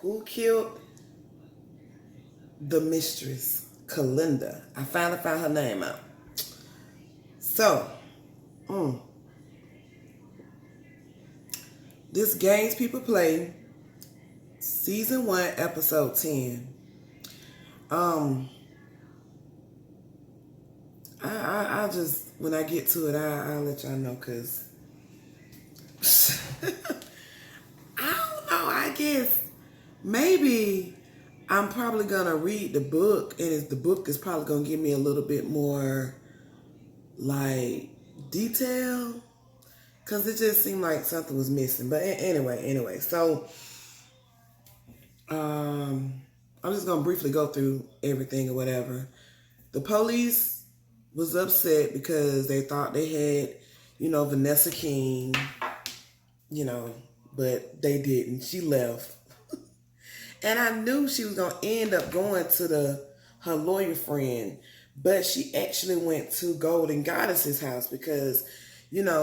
Who killed the mistress, Kalinda? I finally found her name out. So, this Games People Play, Season 1, Episode 10. I'll just, when I get to it, I'll let y'all know, because I don't know, I guess maybe I'm probably going to read the book, and the book is probably going to give me a little bit more, like, detail, because it just seemed like something was missing. But anyway, so I'm just going to briefly go through everything or whatever. The police was upset because they thought they had, Vanessa King, but they didn't. She left. And I knew she was going to end up going to her lawyer friend, but she actually went to Golden Goddess's house because, Nia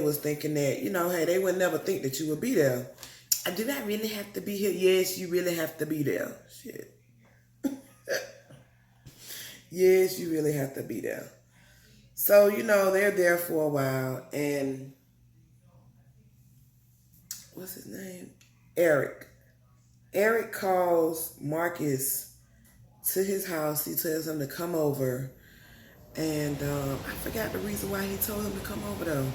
was thinking that, hey, they would never think that you would be there. Did I really have to be here? Yes, you really have to be there. Shit. Yes, you really have to be there. So, they're there for a while, and what's his name? Eric. Eric calls Marcus to his house. He tells him to come over, and I forgot the reason why he told him to come over, though.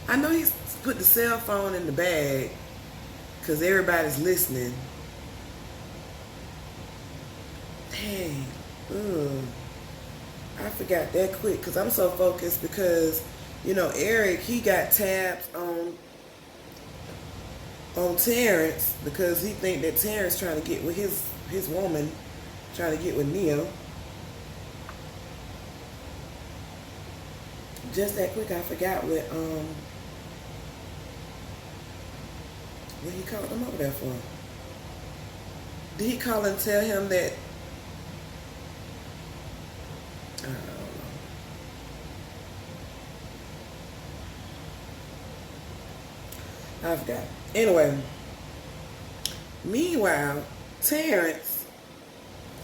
I know he put the cell phone in the bag because everybody's listening. Dang. I forgot that quick because I'm so focused because, Eric, he got tabs on Terrence because he think that Terrence trying to get with his woman, trying to get with Nia. Just that quick, I forgot what he called him over there for. Did he call and tell him that? I don't know. I forgot. Anyway, meanwhile, Terrence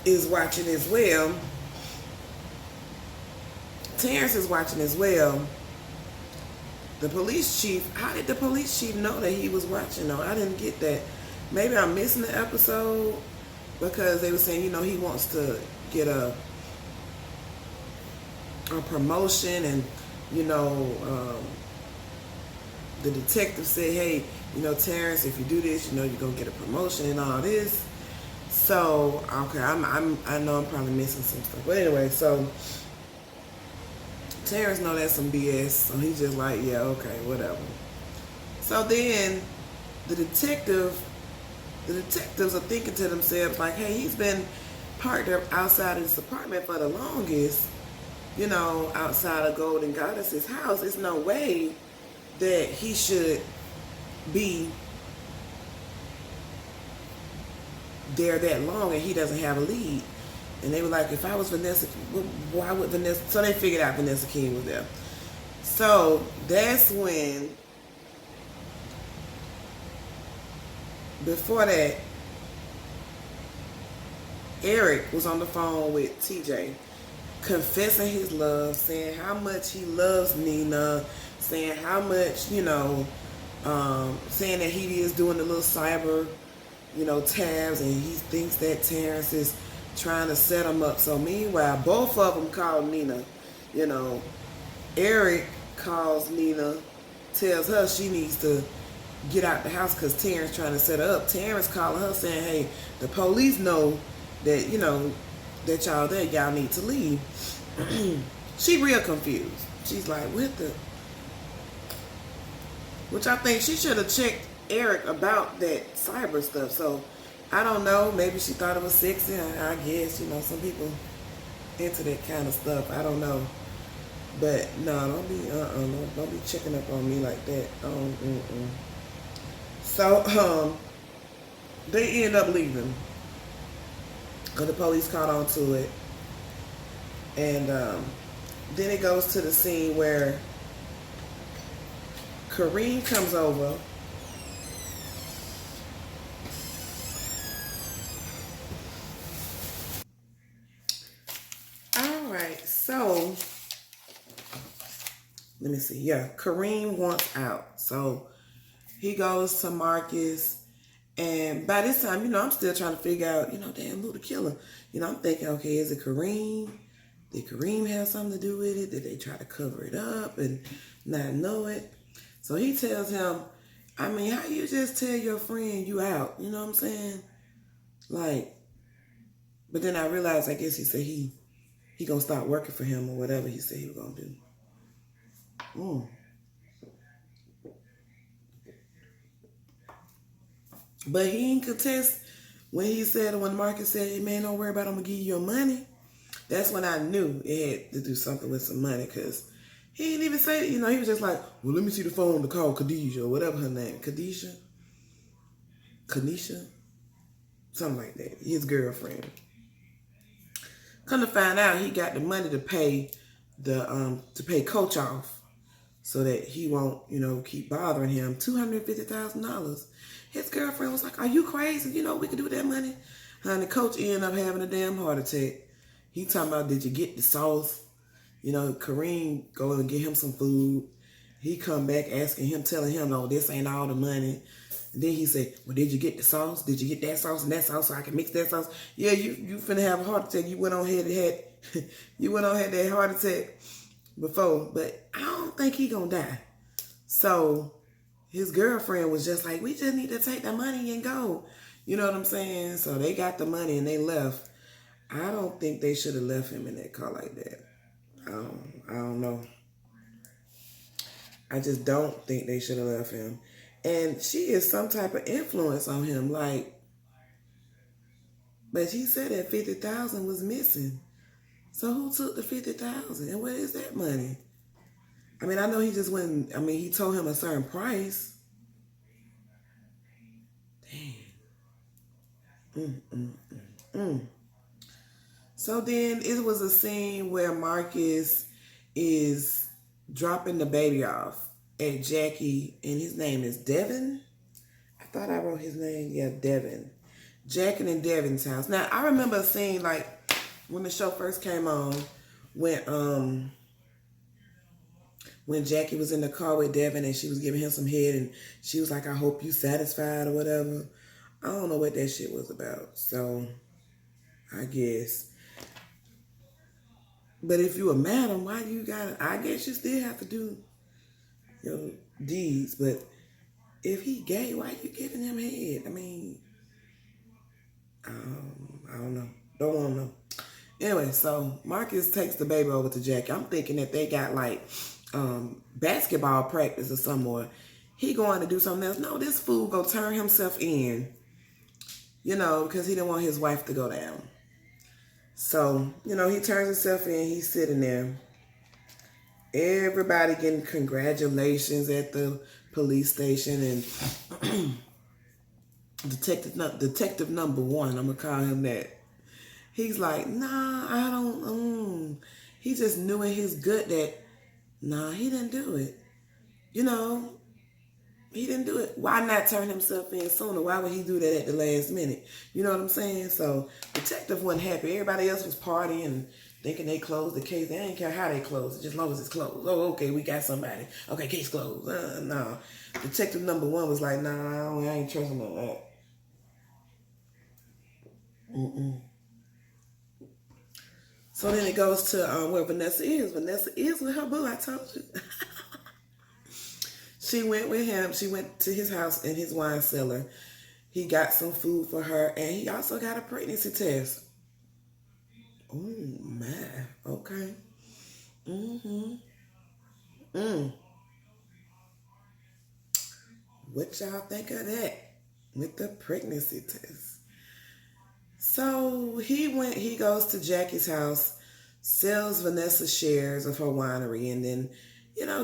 is watching as well. Terrence is watching as well. The police chief, how did the police chief know that he was watching though? I didn't get that. Maybe I'm missing the episode because they were saying, he wants to get a promotion, and the detective said, hey, Terrence, if you do this, you're gonna get a promotion and all this. So okay, I know I'm probably missing some stuff, but anyway, so Terrence know that's some BS, so he's just like, yeah, okay, whatever. So then the detectives are thinking to themselves like, hey, he's been parked up outside of this apartment for the longest, outside of Golden Goddess's house. There's no way that he should be there that long and he doesn't have a lead. And they were like, if I was Vanessa, why would Vanessa? So they figured out Vanessa King was there. So that's when, before that, Eric was on the phone with TJ, confessing his love, saying how much he loves Nina, saying how much, saying that he is doing the little cyber, tabs, and he thinks that Terrence is trying to set him up. So meanwhile, both of them call Nina. Eric calls Nina, tells her she needs to get out the house because Terrence trying to set her up. Terrence calling her saying, hey, the police know that, that y'all there, y'all need to leave. She real confused. She's like, what the? Which I think she should have checked Eric about that cyber stuff. So I don't know. Maybe she thought it was sexy. I guess, some people into that kind of stuff. I don't know. But no, don't be checking up on me like that. So they end up leaving because the police caught on to it. And then it goes to the scene where Kareem comes over. All right, so let me see. Yeah, Kareem wants out. So he goes to Marcus. And by this time, I'm still trying to figure out, damn, who the killer? I'm thinking, okay, is it Kareem? Did Kareem have something to do with it? Did they try to cover it up and not know it? So he tells him, I mean, how you just tell your friend you out? You know what I'm saying? Like, but then I realized, I guess he said he gonna start working for him or whatever he said he was gonna do. Mm. But he ain't contest when Marcus said, hey man, don't worry about it, I'm gonna give you your money. That's when I knew it had to do something with some money, because he didn't even say, he was just like, well, let me see the phone to call Khadijah or whatever her name. Kanisha? Something like that. His girlfriend. Come to find out, he got the money to pay Coach off so that he won't, keep bothering him. $250,000. His girlfriend was like, are you crazy? We could do that money. Honey, Coach ended up having a damn heart attack. He talking about, did you get the sauce? Kareem go and get him some food. He come back telling him, no, this ain't all the money. And then he said, well, did you get the sauce? Did you get that sauce and that sauce so I can mix that sauce? Yeah, you finna have a heart attack. You went on ahead and had that heart attack before, but I don't think he gonna die. So his girlfriend was just like, we just need to take the money and go. You know what I'm saying? So they got the money and they left. I don't think they should have left him in that car like that. I don't know. I just don't think they should have left him. And she is some type of influence on him, but she said that 50,000 was missing. So who took the 50,000? And where is that money? I mean, I know he just went. I mean, he told him a certain price. Damn. So then it was a scene where Marcus is dropping the baby off at Jackie, and his name is Devin. I thought I wrote his name. Yeah, Devin. Jackie and Devin's house. Now, I remember a scene like when the show first came on, when Jackie was in the car with Devin and she was giving him some head and she was like, I hope you satisfied or whatever. I don't know what that shit was about. So, I guess. But if you a madam, why you gotta, I guess you still have to do your deeds. But if he gay, why you giving him head? I mean, I don't know. Don't want to know. Anyway, so Marcus takes the baby over to Jackie. I'm thinking that they got like basketball practice or somewhere. He going to do something else. No, this fool go turn himself in, because he didn't want his wife to go down. So, he turns himself in. He's sitting there. Everybody getting congratulations at the police station, and detective number one, I'm gonna call him that. He's like, nah, I don't. He just knew in his gut that, nah, he didn't do it. He didn't do it. Why not turn himself in sooner? Why would he do that at the last minute? You know what I'm saying? So detective wasn't happy. Everybody else was partying and thinking they closed the case. They didn't care how they closed it, just as long as it's closed. Oh, okay, we got somebody. Okay, case closed. No. Detective number one was like, nah, I ain't trusting that. So then it goes to where Vanessa is. Vanessa is with her boo, I told you. She went with him. She went to his house in his wine cellar. He got some food for her, and he also got a pregnancy test. Oh, man. Okay. What y'all think of that with the pregnancy test? So he goes to Jackie's house, sells Vanessa shares of her winery, and then,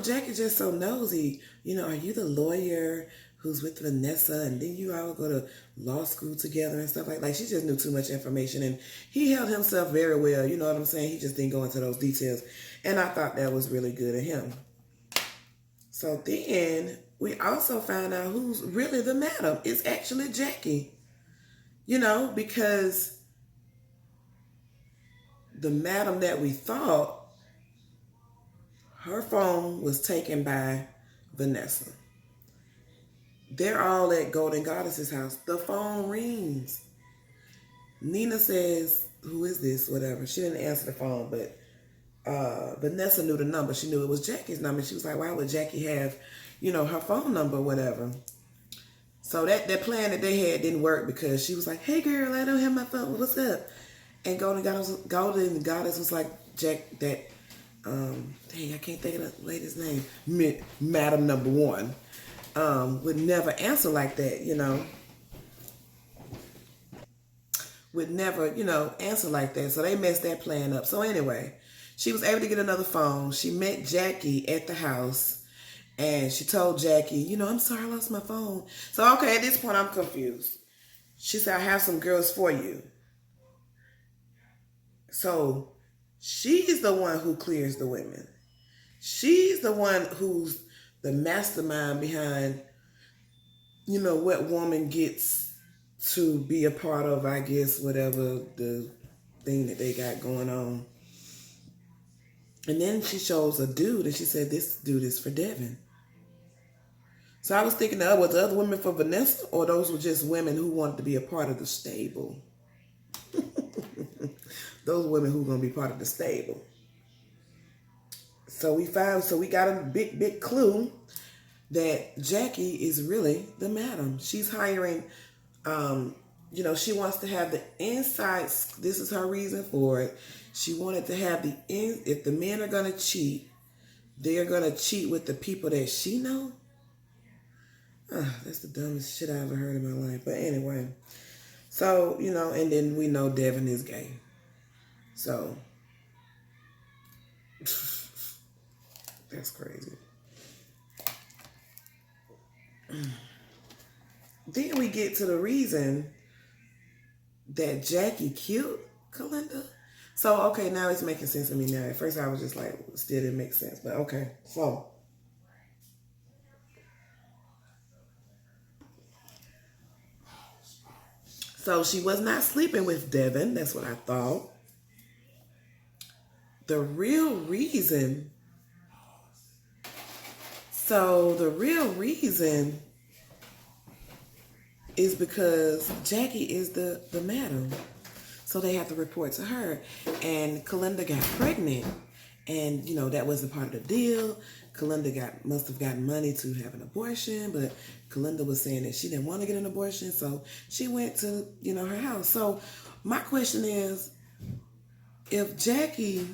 Jackie just so nosy. Are you the lawyer who's with Vanessa? And then you all go to law school together and stuff like she just knew too much information, and he held himself very well. You know what I'm saying? He just didn't go into those details, and I thought that was really good of him. So then we also found out who's really the madam. It's actually Jackie. Because the madam that we thought, her phone was taken by Vanessa. They're all at Golden Goddess's house. The phone rings. Nina says, "Who is this?" Whatever. She didn't answer the phone, but Vanessa knew the number. She knew it was Jackie's number. She was like, "Why would Jackie have, her phone number, whatever?" So that plan that they had didn't work because she was like, "Hey girl, I don't have my phone. What's up?" And Golden Goddess was like, "Jack, that dang, I can't think of the lady's name. Madam Number One would never answer like that, Would never, answer like that. So they messed that plan up. So anyway, she was able to get another phone. She met Jackie at the house. And she told Jackie, "I'm sorry, I lost my phone." So, okay, at this point, I'm confused. She said, "I have some girls for you." So, she's the one who clears the women. She's the one who's the mastermind behind, what woman gets to be a part of, I guess, whatever the thing that they got going on. And then she shows a dude and she said, "This dude is for Devin." So I was thinking, was the other women for Vanessa, or those were just women who wanted to be a part of the stable? Those women who were going to be part of the stable. So we got a big clue that Jackie is really the madam. She's hiring, she wants to have the insights. This is her reason for it. She wanted to have if the men are going to cheat, they're going to cheat with the people that she knows. That's the dumbest shit I ever heard in my life. But anyway, so, and then we know Devin is gay. So, that's crazy. Then we get to the reason that Jackie killed Kalinda. So, okay, now it's making sense to me now. At first I was just like, still didn't make sense. But okay, So she was not sleeping with Devin. That's what I thought. The real reason is because Jackie is the madam. So they have to report to her. And Kalinda got pregnant. And, that wasn't part of the deal. Kalinda must have gotten money to have an abortion, but Kalinda was saying that she didn't want to get an abortion, so she went to, her house. So my question is, if Jackie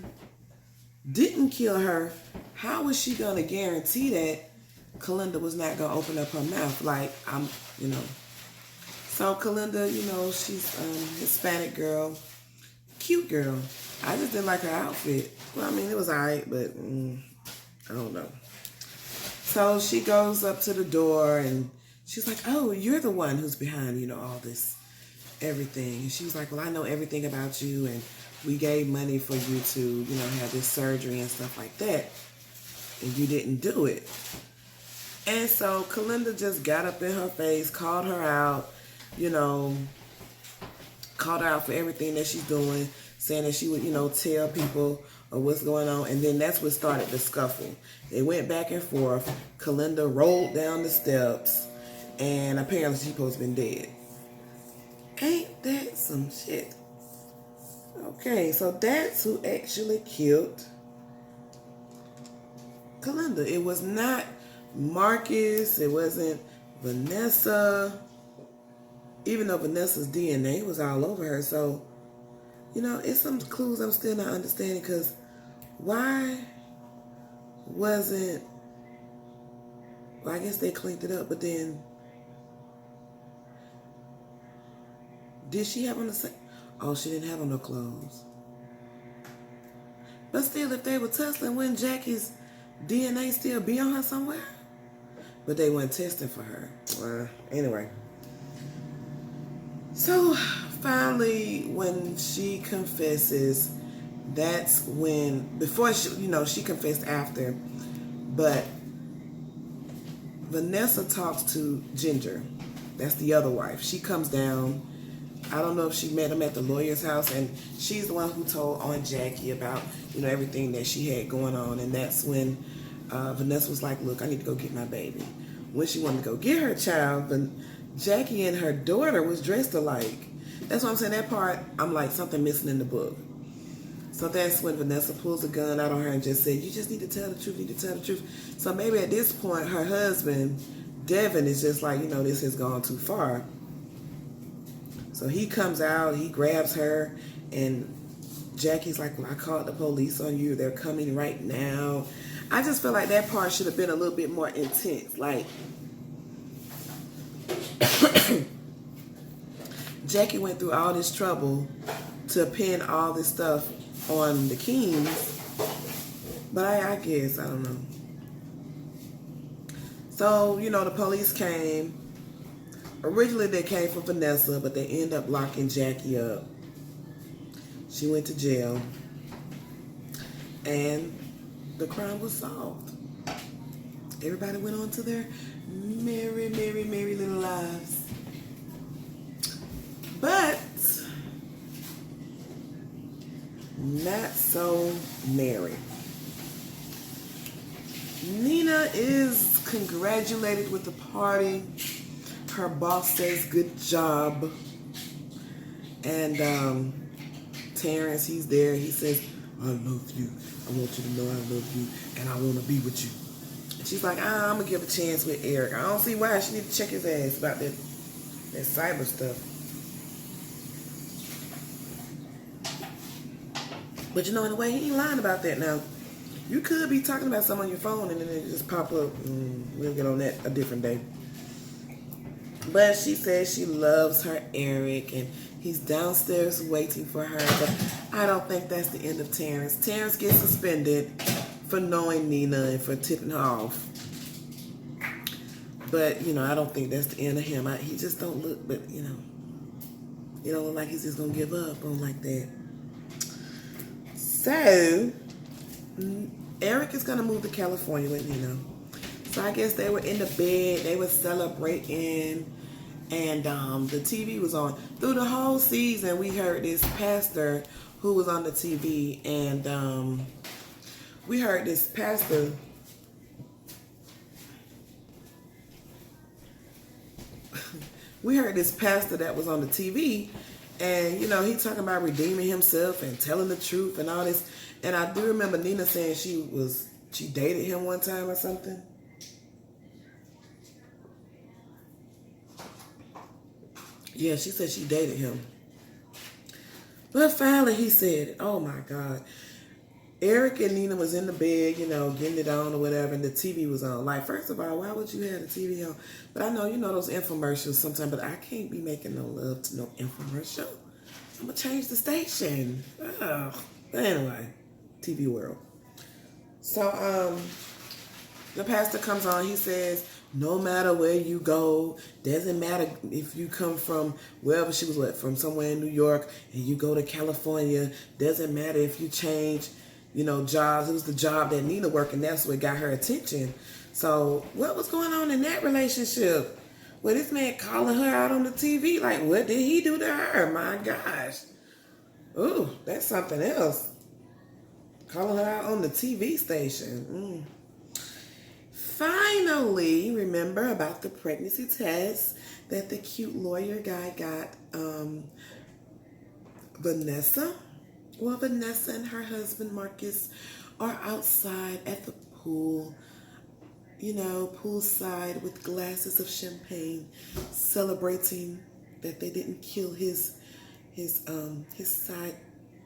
didn't kill her, how was she going to guarantee that Kalinda was not going to open up her mouth? Like, So Kalinda, she's a Hispanic girl, cute girl. I just didn't like her outfit. Well, I mean, it was all right, but I don't know. So she goes up to the door and she's like, "Oh, you're the one who's behind, all this, everything." And she was like, "Well, I know everything about you, and we gave money for you to, have this surgery and stuff like that, and you didn't do it." And so Kalinda just got up in her face, called her out, called her out for everything that she's doing, saying that she would, tell people what's going on. And then that's what started the scuffle. They went back and forth. Kalinda rolled down the steps, and apparently she's supposed to be dead. Ain't that some shit? Okay, so that's who actually killed Kalinda. It was not Marcus. It wasn't Vanessa. Even though Vanessa's DNA was all over her. So, it's some clues I'm still not understanding, because why wasn't, well, I guess they cleaned it up, but then did she have on the same? Oh, she didn't have on no clothes. But still, if they were tussling, wouldn't Jackie's DNA still be on her somewhere? But they weren't testing for her. Anyway. So finally, when she confesses, that's when, before she, she confessed after, but Vanessa talks to Ginger. That's the other wife. She comes down. I don't know if she met him at the lawyer's house, and she's the one who told Aunt Jackie about, everything that she had going on. And that's when Vanessa was like, look, I need to go get my baby. When she wanted to go get her child, Jackie and her daughter was dressed alike. That's what I'm saying. That part, I'm like, something missing in the book. So that's when Vanessa pulls a gun out on her and just said, you just need to tell the truth, you need to tell the truth. So maybe at this point, her husband, Devin, is just like, this has gone too far. So he comes out, he grabs her, and Jackie's like, well, I called the police on you. They're coming right now. I just feel like that part should have been a little bit more intense. Like, Jackie went through all this trouble to pin all this stuff on the Kings. But I guess, I don't know. So, the police came. Originally, they came for Vanessa, but they end up locking Jackie up. She went to jail. And the crime was solved. Everybody went on to their merry, merry, merry little lives. But not so merry. Nina is congratulated with the party. Her boss says, good job. And Terrence, he's there. He says, I love you. I want you to know I love you. And I want to be with you. And she's like, I'm going to give a chance with Eric. I don't see why. She need to check his ass about that cyber stuff. But in a way, he ain't lying about that now. You could be talking about something on your phone and then it just pop up. We'll get on that a different day. But she says she loves her Eric and he's downstairs waiting for her. But I don't think that's the end of Terrence. Terrence gets suspended for knowing Nina and for tipping her off. But, I don't think that's the end of him. He just don't look, but, he don't look like he's just going to give up on like that. So, Eric is going to move to California with Nina. So I guess they were in the bed, they were celebrating, and the TV was on. Through the whole season, we heard this pastor who was on the TV, and we heard this pastor that was on the TV, and he talking about redeeming himself and telling the truth and all this. And I do remember Nina saying she dated him one time or something. Yeah, she said she dated him. But finally he said, oh my God. Eric and Nina was in the bed, getting it on or whatever, and the TV was on. Like, first of all, why would you have the TV on? But I know, those infomercials sometimes, but I can't be making no love to no infomercial. I'm going to change the station. But anyway, TV world. So, the pastor comes on, he says, no matter where you go, doesn't matter if you come from wherever she was from somewhere in New York, and you go to California, doesn't matter if you change, jobs. It was the job that Nina worked, and that's what got her attention. So what was going on in that relationship? Well, this man calling her out on the TV, like, what did he do to her? My gosh. Ooh, that's something else. Calling her out on the TV station. Finally, remember about the pregnancy test that the cute lawyer guy got Vanessa? Well, Vanessa and her husband Marcus are outside at the pool, poolside with glasses of champagne, celebrating that they didn't kill his side,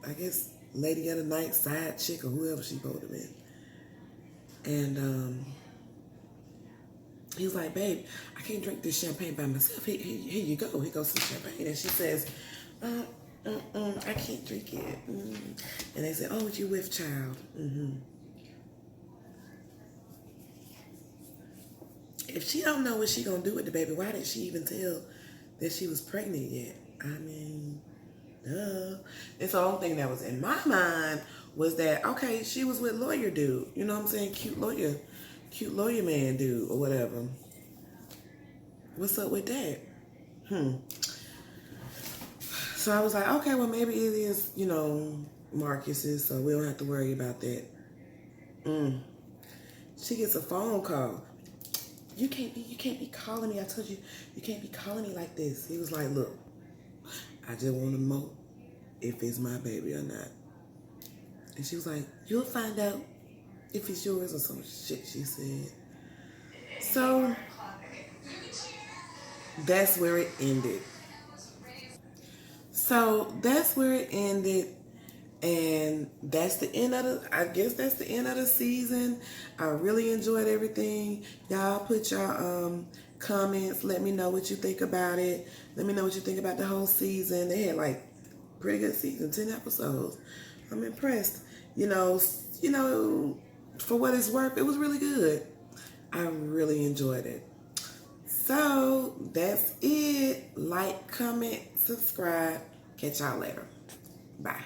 I guess, lady of the night, side chick, or whoever she voted him in. And he was like, babe, I can't drink this champagne by myself. Here you go. Here goes some champagne. And she says, I can't drink it. And they said, oh, you with child. If she don't know what she gonna do with the baby, why did she even tell that she was pregnant yet? I mean, duh. And so the only thing that was in my mind was that, okay, she was with lawyer dude. You know what I'm saying? Cute lawyer man dude or whatever. What's up with that? So I was like, okay, well maybe it is, Marcus's, so we don't have to worry about that. She gets a phone call. You can't be calling me. I told you, you can't be calling me like this. He was like, look, I just want to know if it's my baby or not. And she was like, you'll find out if it's yours or some shit, she said. So that's where it ended. So that's where it ended. And that's the end of I guess that's the end of the season. I really enjoyed everything. Y'all put your comments. Let me know what you think about it. Let me know what you think about the whole season. They had like pretty good season, 10 episodes. I'm impressed. For what it's worth, it was really good. I really enjoyed it. So that's it. Like, comment, subscribe. Catch y'all later. Bye.